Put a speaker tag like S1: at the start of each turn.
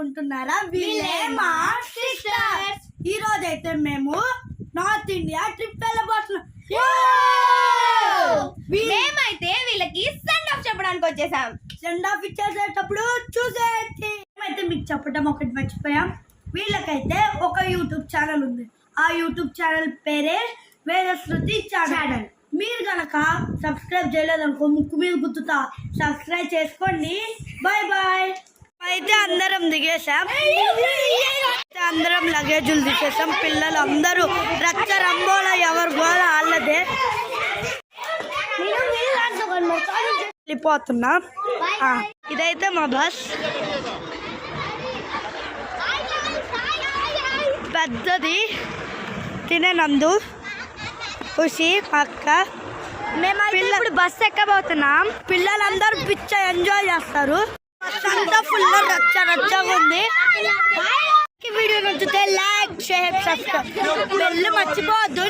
S1: అనుకుంటున్నారా? వీళ్ళే మా సిస్టర్స్. ఈ రోజు అయితే మేము నార్త్ ఇండియా ట్రిప్ వెళ్ళబోతున్నాం.
S2: మేమైతే వీళ్ళకి సెండ్ ఆఫ్ చెప్పడానికి వచ్చేసాం.
S1: సెండ్ ఆఫ్ ఇచ్చేసేటప్పుడు చూసేసి మేమైతే మీకు చెప్పడం ఒకటి మర్చిపోయాం. వీళ్ళకైతే ఒక యూట్యూబ్ ఛానల్ ఉంది. ఆ యూట్యూబ్ ఛానల్ పేరే వేదశృతి ఛానల్. మీరు కనుక సబ్స్క్రైబ్ చేయలేదనుకో ముక్కు మీద గుర్తుతా, సబ్స్క్రైబ్ చేసుకోండి. Bye bye. అయితే అందరం దిగేసాం, అందరం లగేజులు దిగేసాం. పిల్లలు అందరూ రచ్చ రంబోల, ఎవరు గోల వాళ్ళదే. వెళ్ళిపోతున్నాం. ఇదైతే మా బస్, పెద్దది. తినేనందు ఖుషి పక్క.
S2: మేమైతే ఇప్పుడు బస్ ఎక్కబోతున్నాం.
S1: పిల్లలందరూ పిచ్చ ఎంజాయ్ చేస్తారు. బస్ అంతా ఫుల్ రచ్చ రచ్చగా ఉంది. వీడియో నచ్చితే లైక్, షేర్, సబ్స్క్రైబ్. వెళ్ళి మర్చిపోవద్దు.